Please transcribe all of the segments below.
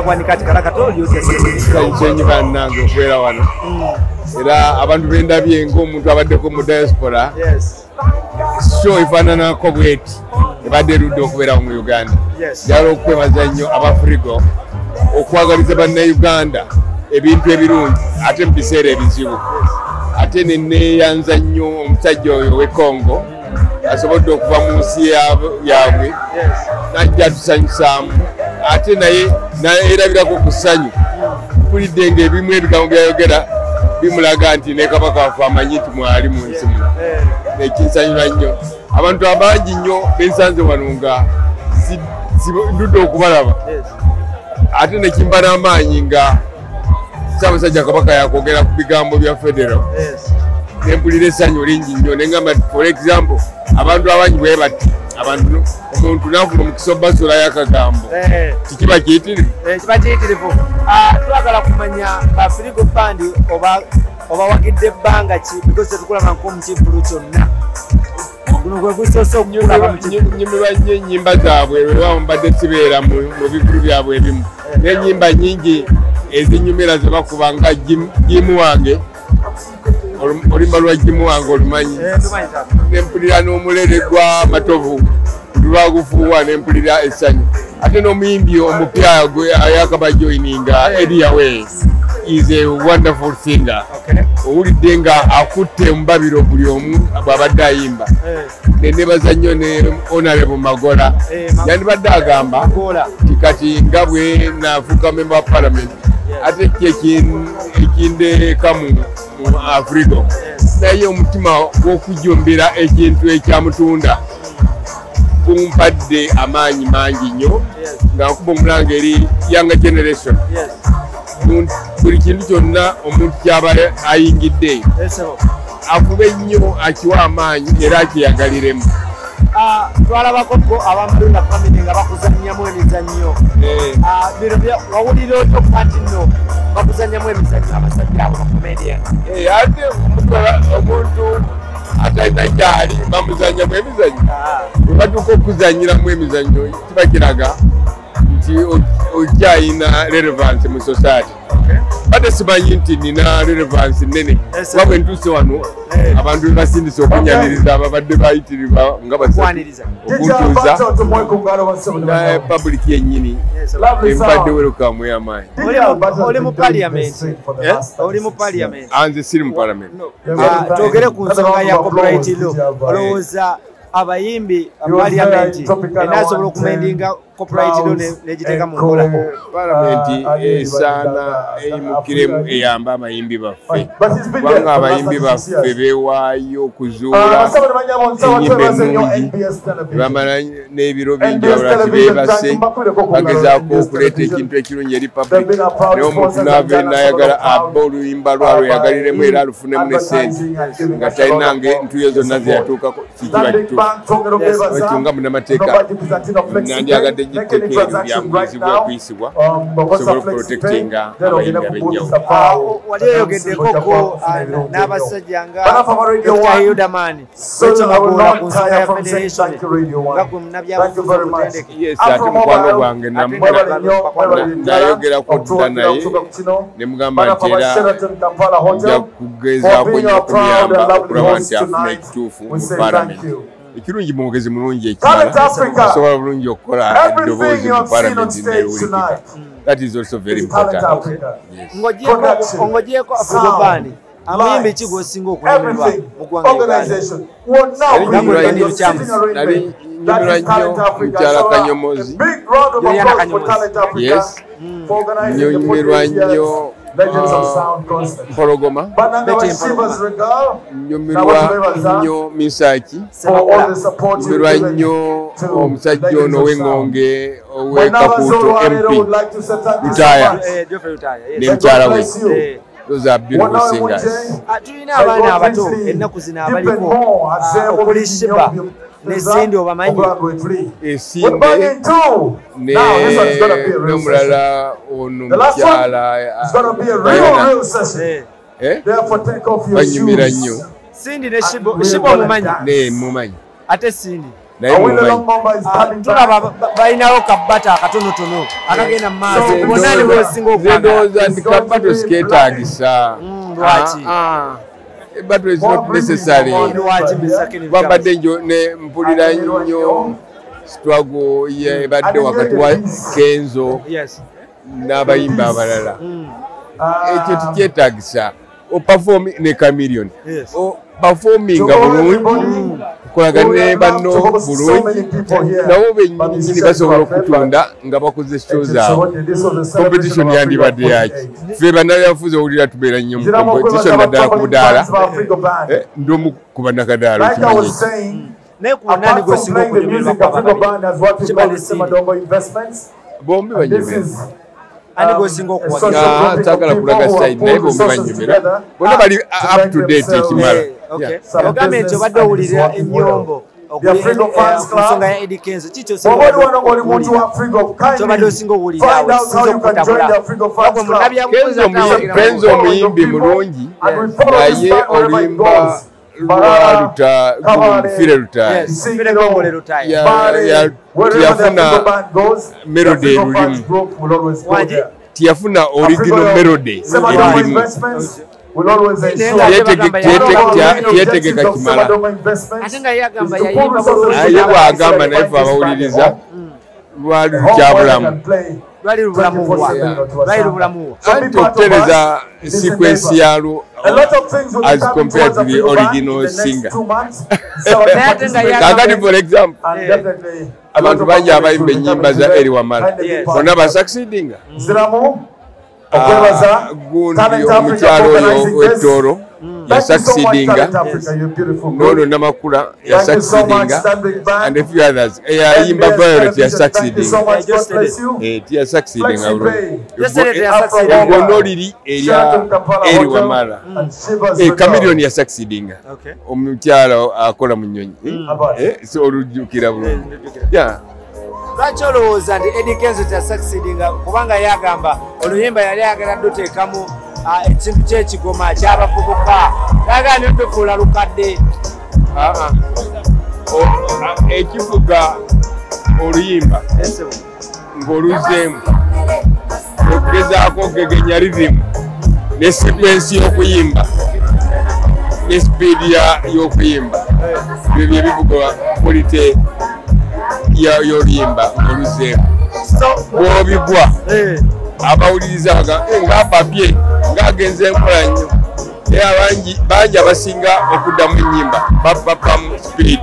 kwani kati kalakato kyenyi bannange okubeera wano era abantu bendabye ng'omuntu abaddeko mu diaspora so efaananako bweti ebadde erudde okubeera mu Uganda njagala okwebaza nnyo abafrigo okwagaliza bannayuganda ebintu ebirungi ate mu biseera ebizibu ate neneeyanza nnyo omusajja oyo w'e Congo asobodde okuva mu nsi yaabwe najja tusanyusaamu ate naye erabirako ku ssanyu mpulidde ng'ebimu ebigambo byayogera bimulaga nti ne kabaka waffe amanyi nti mwali mu nsi muno nekinsanyula nnyo abantu abangi nnyo bensanze wano nga ndudde okubalaba ate nekimba n'amaanyi nga Ssaabasajja Kabaka yakwogera ku bigambo bya federo nempulira essanyu lingi nnyo neŋŋamba for example abantu abangi bwe bati abantu omuntu n'afuna omukisa obbasulayo akagambo kikiba kiyitirivu kiba kiyitirivu twagala kumanya bafirigo bandi oba wagidde ebbanga ki because tetukulaba nk'omukivulu kyonna guno gwe gusoose okukulaba nyumirwa nnyo ennyimba zaabwe lweba mbadde sibeera mu bivulu byabwe ebimu n'ennyimba nnyingi ezinyumira ze bakuba nga jimu wange olumba lwa jimu wange olumanyi nempulira n'omulere gwa matovu lwagufuuwa nempulira essanyu ate n'omuyimbi omupya ayakaba joininga Ediawe is a wonderful singer owulidde nga akutte omubabiro buli omu bw'abadde ayimba nenebaza nnyo ne Honorable Magola yandibadde agamba tikati nga bwe naafuuka member wa parliament ate ekindeeka mu Africa naye omutima gw'okujumbira ekintu ekyamutunda gumpadde amaanyi mangi nnyo nga nkuba omulanga eri younger generation buli kintu kyonna omuntu kyaba ayingidde afube nnyo akiwa amaanyi era akyeyagaliremu twalabako abamalunda family nga bakuzannyamu emizannyo wawulira otyo kuba nti nno bakuzannyamu emizannyo abasajja abo bakomedian ate omuntu atalina gyali bamuzannyamu emizannyo webatuuka okuzanyiramu emizannyo kiba kiraga nti okyayina relevance mu society bade simanyi nti nina relevance nene kuba bwe ntuuse wano abantu bebasindisa okunyaliriza ababadde bayitirirwa nga okuntuuza public yennyini embadde welcome ey'amaanyi oli mu parliament nze siri mu parliament twogere ku nsonga ya copyright law olowooza abayimbi parliament enasobola okumendinga copyright law negiteeka mu nkola parliament esaana eyimukiremu eyamba abayimbi baffe kubanga abayimbi baffe beewaayo okuzuula ennyimba ennungi bamala n'ebiro bingi babula tibeebase bagezaako okuleeta ekintu ekirungi eri public naye omuntu naava n'ayagala abba oluyimba lwalwo yagaliremu era alufunemu ne sente nga talinanga entuuyo zonna zeyatuukako kikiba kituufu ekyo nga munnamateeka nandyagadde gitteeka eryo lyamulizibwa okuyisibwa osobola okuprotectinga abayimbi ab'enjawulo wali oyogeddekoko n'abasajja nga Dr. Hildamani ekimagoola ku nsonga ya federation nga gwe munnabyabufuzi omutendeke yes ate mukwano gwange nayogerako dda naye ne mugamba nti era nja kugezaako nnyo okumuyamba okulaba nti afuna ekituufu mu parliament ekirungi mwogezi mulungi ekimala asobola bulungi okukola eddoboozi mu parliament newulikika that is also very important ng'ogyeko Africa band amayimbi ki g'osinga okunyumirwa mu ggwanga nali nyumirwa nnyo mukyala Kanyomozi yes nyumirwa nnyo Mpologoma nyumirwa nnyo Misaki nyumirwa nnyo omusajja ono w'Engonge ow'Ekakuuto MP Lutaya ne mukyala we those are beautiful singers tulina abaana abato ennaku zino abaliko okuli Shiba nesindi obamanyi esinde n'omulala ono mukyala banyumira nnyo sindi ne Shiba omumanyi mumanyi ate sindi naye mumanyi tulaba balinawo kabbata akatonotono akagenda mu maaso bonna ne bwesinga okundowooza nti kabbato siketagisa lwaki but is not necessary babadde njo ne mpulira nnyo struggle ebadde wakati wa Kenzo n'abayimbi abalala ekyo tikyetagisa opafomi ne Chameleon opafominga bulungi kolagane banno bulungi nabo bennyini basobola okutunda nga bakoze show zaabwe competition yandibadde yaki ffe bannabyafuzi owulira tubeera nnyo mu competition naddala ku budaala ndi omu ku bannakadaala okimanyi bombi banyumira saagala kulaga side naye bombi banyumira bonna bali up to date ekimala ogambye nti obadde owulira ennyombo ensonga ya Eddie Kenzo kyobadde osinga owulirawo sinza okutabula Kenzo omuyimbi mulungi naye oluyimba fire lutaaya tiyafuna melody erulimu tiyafuna original melody erulimu yetegeka kimala aye bwagamba naye fe abawuliriza lwali lukyabulamu anti okutereza sequence yalwo as compared to the original singer kakati for example abantu bangi abayimba ennyimba za Eri Wamala bonna basucceedinga gundi omukyalo oyo w'Ettoolo yasucceedinga nono Namakula yasucceedinga and a few others eyayimba Violet yasucceedinga tiyasucceedinga gono liri erya Eri Wamala Chameleon yasucceedinga omukyalo akola mu nnyonyi so olujjukira bulungi lwaki olowooza nti Eddie Kenzo tasucceedinga kubanga yagamba oluyimba yali ayagala dduteekamu ekintu ky'ekigoma ky'abavubuka yagala ne ddufuula lukadde ekivuga oluyimba ng'oluzeemu okugezaako okugegenya rhythm ne sequence y'okuyimba ne speed y'okuyimba ebyo bye bivuga quality y'oluyimba ng'oluzeemu bw'obigwa abawuliriza nga papye ng'agenze enkola nnyo naye bangi abasinga okuddamu ennyimba bapapa mu speed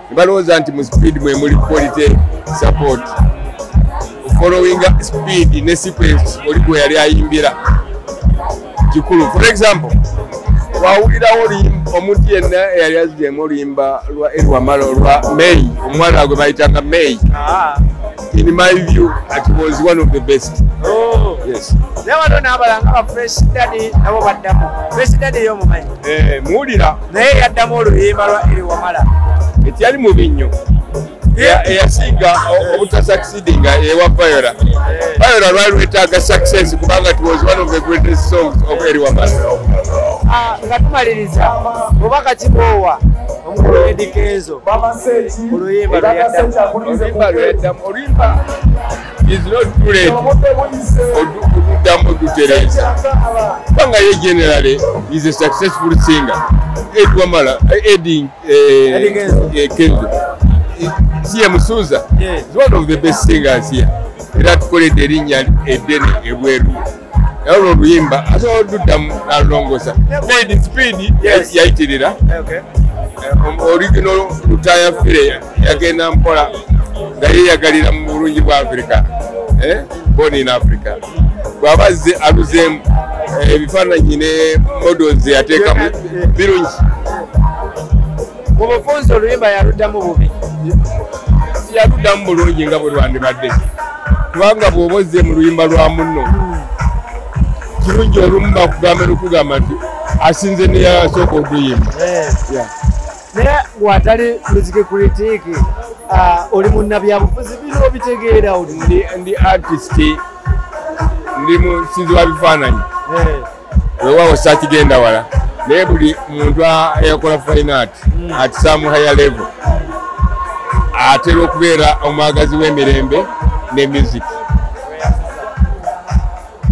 ne balowooza nti mu speed mwe muli quality support followinga speed ne sequence oli gwe yali ayimbira kikulu. For example, wawulirawo omuntu yenna eyali azigyemu oluyimba lwa Eri Wamala olwa May, omwana gwe bayitanga May. In my view, it was one of the best. Oh, yes. Never done a fresh daddy. Never got them. Fresh daddy, you man. Mudira. They had them all him or Eri Wamala. It's Yali Movino. Yeah, singer or succeeding. Viola. Viola right success. It was one of the greatest songs of Eri Wamala. Ngatumaliriza obaka kibowa omukulu Eddie Kenzo oluyimba oluyimba is not too late oduddamu dutereza kubanga ye generally is a successful singer. Eddie Wamala Eddie Kenzo siye musuuza is one of the best singers here era tukoledde erinnya eddene ebweru yalo oluyimba asobola oduddamu alongosa speed yayitirira original lutaya fire yagenda mpola nga yeyagalira mu bulungi bwa Africa born in Africa bw'abazze aluzeemu ebifaananyi ne models yateekamu birungi. Obufunze oluyimba yaluddamu bubi yaluddamu bulungi nga bwe lwandibadde kubanga bw'oba ozze mu luyimba lwa munno kirungi olumu bakugamba nokugamba nti asinze neyasooka oluyimba naye bw'atali music critic oli munnabyabufuzi bino obitegeera ndi artist ndi musizi wa bifaananyi weewaawo saakigenda wala naye buli muntu eyakola fine art at some higher level atera okubeera omwagazi w'emirembe ne music.